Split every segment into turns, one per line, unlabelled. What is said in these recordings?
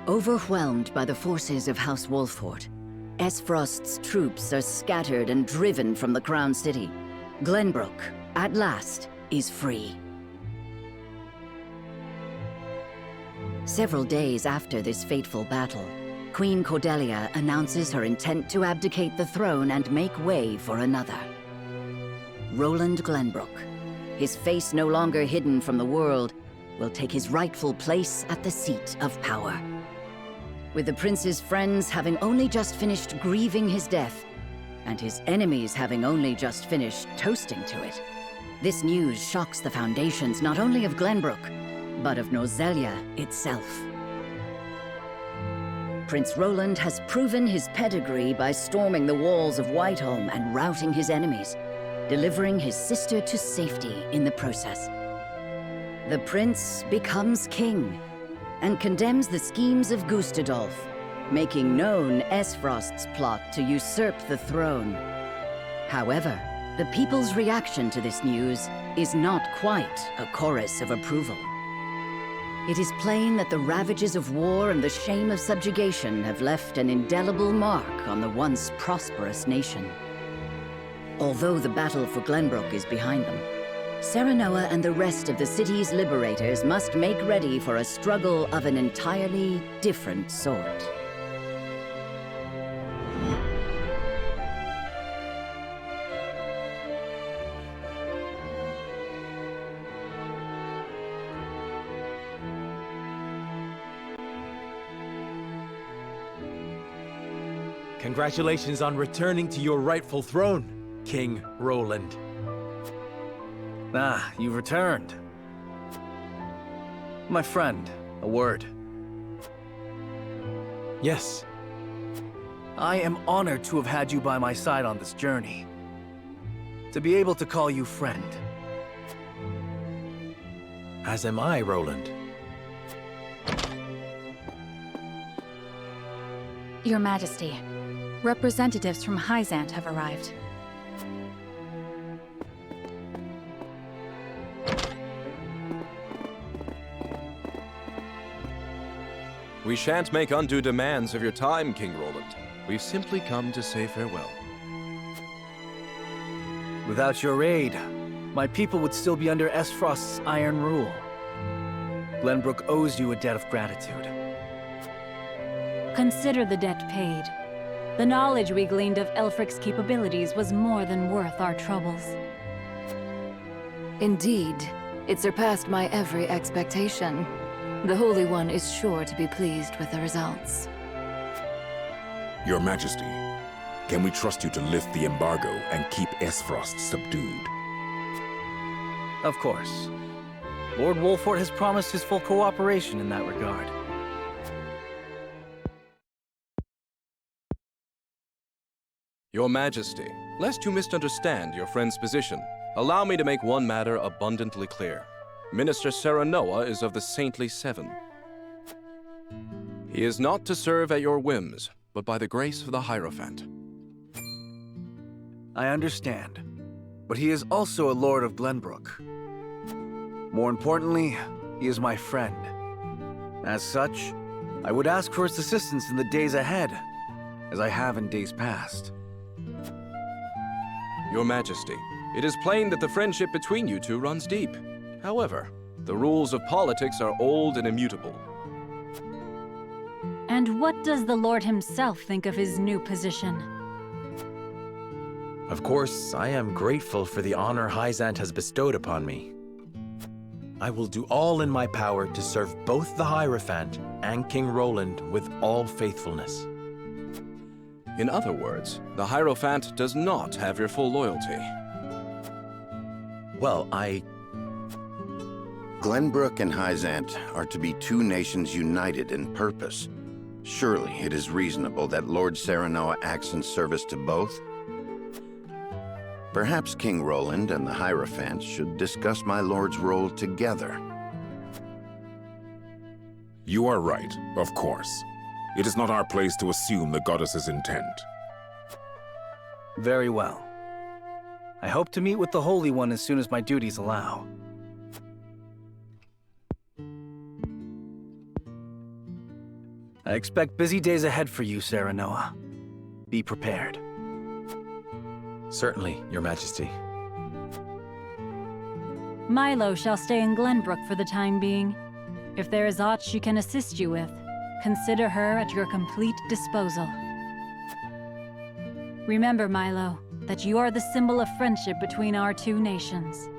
Overwhelmed by the forces of House Wolfort, Esfrost's troops are scattered and driven from the Crown City. Glenbrook, at last, is free. Several days after this fateful battle, Queen Cordelia announces her intent to abdicate the throne and make way for another. Roland Glenbrook, his face no longer hidden from the world, will take his rightful place at the seat of power. With the prince's friends having only just finished grieving his death, and his enemies having only just finished toasting to it, this news shocks the foundations not only of Glenbrook, but of Norzelia itself. Prince Roland has proven his pedigree by storming the walls of Whiteholm and routing his enemies, delivering his sister to safety in the process. The prince becomes king, and condemns the schemes of Gustadolf, making known Esfrost's plot to usurp the throne. However, the people's reaction to this news is not quite a chorus of approval. It is plain that the ravages of war and the shame of subjugation have left an indelible mark on the once prosperous nation. Although the battle for Glenbrook is behind them, Serenoa and the rest of the city's liberators must make ready for a struggle of an entirely different sort.
Congratulations on returning to your rightful throne, King Roland.
Ah, you've returned. My friend, a word.
Yes.
I am honored to have had you by my side on this journey. To be able to call you friend.
As am I, Roland.
Your Majesty, representatives from Hyzant have arrived.
We shan't make undue demands of your time, King Roland. We've simply come to say farewell.
Without your aid, my people would still be under Esfrost's iron rule. Glenbrook owes you a debt of gratitude.
Consider the debt paid. The knowledge we gleaned of Elfric's capabilities was more than worth our troubles.
Indeed, it surpassed my every expectation. The Holy One is sure to be pleased with the results.
Your Majesty, can we trust you to lift the embargo and keep Esfrost subdued?
Of course. Lord Wolfort has promised his full cooperation in that regard.
Your Majesty, lest you misunderstand your friend's position, allow me to make one matter abundantly clear. Minister Serenoa is of the Saintly Seven. He is not to serve at your whims, but by the grace of the Hierophant.
I understand, but he is also a Lord of Glenbrook. More importantly, he is my friend. As such, I would ask for his assistance in the days ahead, as I have in days past.
Your Majesty, it is plain that the friendship between you two runs deep. However, the rules of politics are old and immutable.
And what does the Lord himself think of his new position?
Of course, I am grateful for the honor Hyzant has bestowed upon me. I will do all in my power to serve both the Hierophant and King Roland with all faithfulness.
In other words, the Hierophant does not have your full loyalty.
Well,
Glenbrook and Hyzant are to be two nations united in purpose. Surely it is reasonable that Lord Serenoa acts in service to both? Perhaps King Roland and the Hierophant should discuss my lord's role together.
You are right, of course. It is not our place to assume the goddess's intent.
Very well. I hope to meet with the Holy One as soon as my duties allow. I expect busy days ahead for you, Serenoa. Be prepared.
Certainly, Your Majesty.
Milo shall stay in Glenbrook for the time being. If there is aught she can assist you with, consider her at your complete disposal. Remember, Milo, that you are the symbol of friendship between our two nations.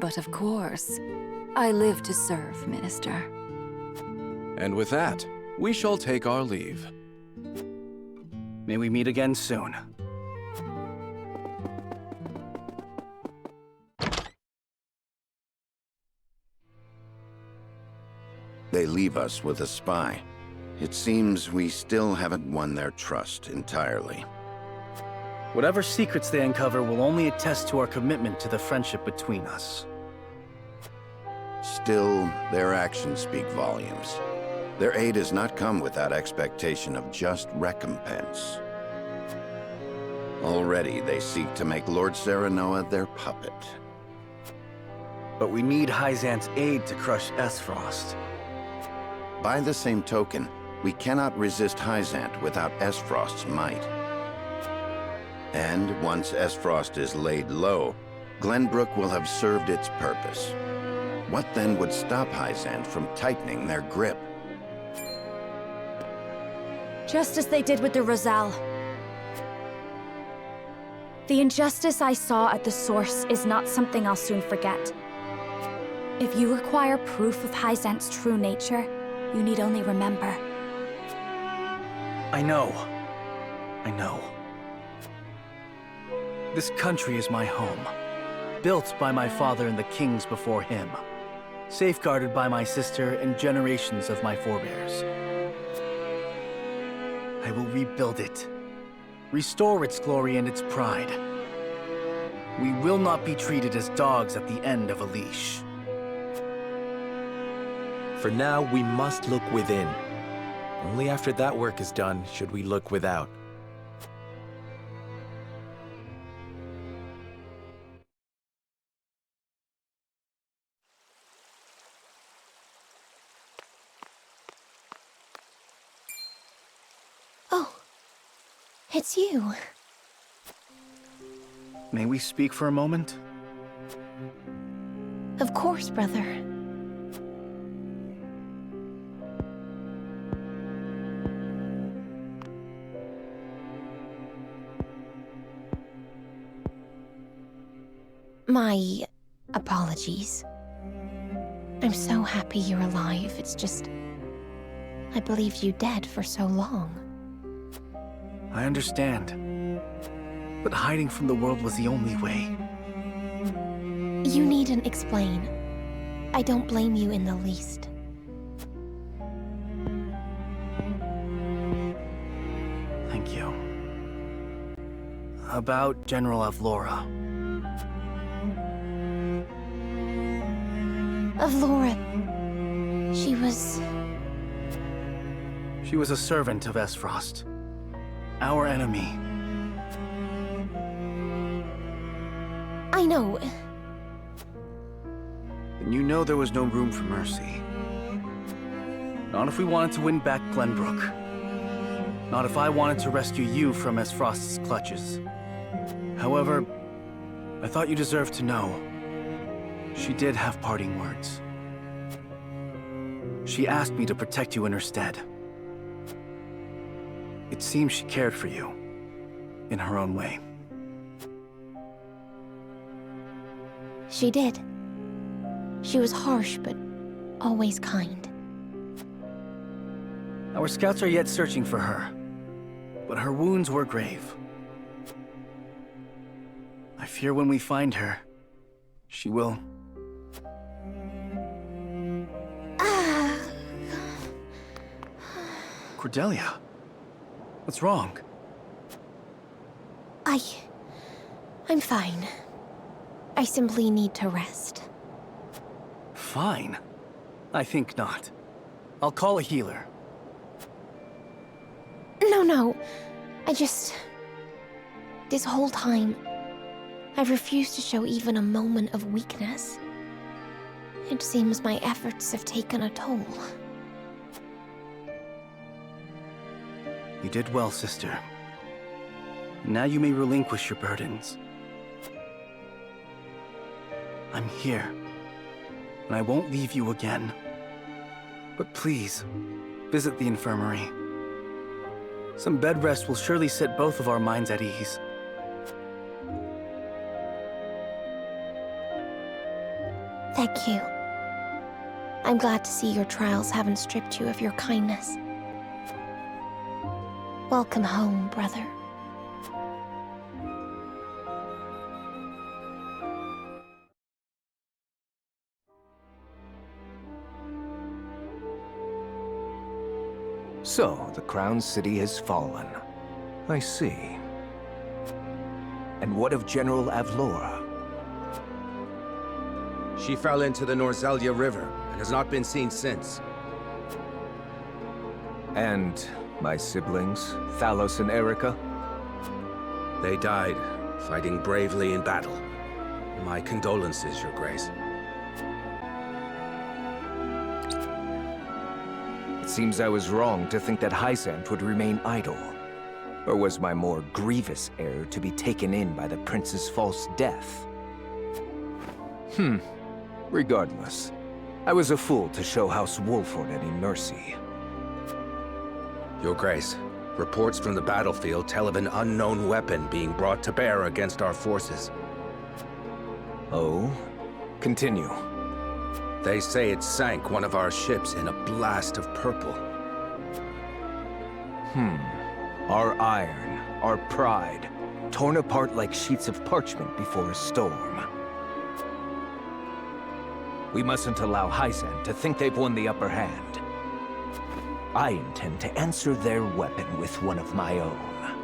But of course, I live to serve, Minister.
And with that, we shall take our leave.
May we meet again soon.
They leave us with a spy. It seems we still haven't won their trust entirely.
Whatever secrets they uncover will only attest to our commitment to the friendship between us.
Still, their actions speak volumes. Their aid has not come without expectation of just recompense. Already they seek to make Lord Serenoa their puppet.
But we need Hyzant's aid to crush Esfrost.
By the same token, we cannot resist Hyzant without Esfrost's might. And once Esfrost is laid low, Glenbrook will have served its purpose. What then would stop Hyzant from tightening their grip?
Just as they did with the Rosal. The injustice I saw at the source is not something I'll soon forget. If you require proof of Hyzant's true nature, you need only remember.
I know. This country is my home. Built by my father and the kings before him. Safeguarded by my sister and generations of my forebears. I will rebuild it. Restore its glory and its pride. We will not be treated as dogs at the end of a leash.
For now, we must look within. Only after that work is done should we look without.
Oh, it's you.
May we speak for a moment?
Of course, brother. My apologies. I'm so happy you're alive. It's just... I believed you dead for so long.
I understand. But hiding from the world was the only way.
You needn't explain. I don't blame you in the least.
Thank you. About General Avlora.
Avlora...
She was a servant of Esfrost. Our enemy.
I know.
Then you know there was no room for mercy. Not if we wanted to win back Glenbrook. Not if I wanted to rescue you from Esfrost's clutches. However, I thought you deserved to know. She did have parting words. She asked me to protect you in her stead. It seems she cared for you, in her own way.
She did. She was harsh, but always kind.
Our scouts are yet searching for her, but her wounds were grave. I fear when we find her, she will... Cordelia, what's wrong?
I'm fine. I simply need to rest.
Fine. I think not. I'll call a healer.
No. This whole time, I've refused to show even a moment of weakness. It seems my efforts have taken a toll.
You did well, sister. Now you may relinquish your burdens. I'm here, and I won't leave you again. But please, visit the infirmary. Some bed rest will surely set both of our minds at ease.
Thank you. I'm glad to see your trials haven't stripped you of your kindness. Welcome home, brother.
So, the Crown City has fallen. I see. And what of General Avlora?
She fell into the Norzelia River and has not been seen since.
And my siblings, Thalos and Erica?
They died, fighting bravely in battle. My condolences, Your Grace.
It seems I was wrong to think that Hysant would remain idle. Or was my more grievous error to be taken in by the prince's false death? Regardless, I was a fool to show House Wolford any mercy.
Your Grace, reports from the battlefield tell of an unknown weapon being brought to bear against our forces.
Oh? Continue.
They say it sank one of our ships in a blast of purple.
Our iron, our pride, torn apart like sheets of parchment before a storm. We mustn't allow Hysant to think they've won the upper hand. I intend to answer their weapon with one of my own.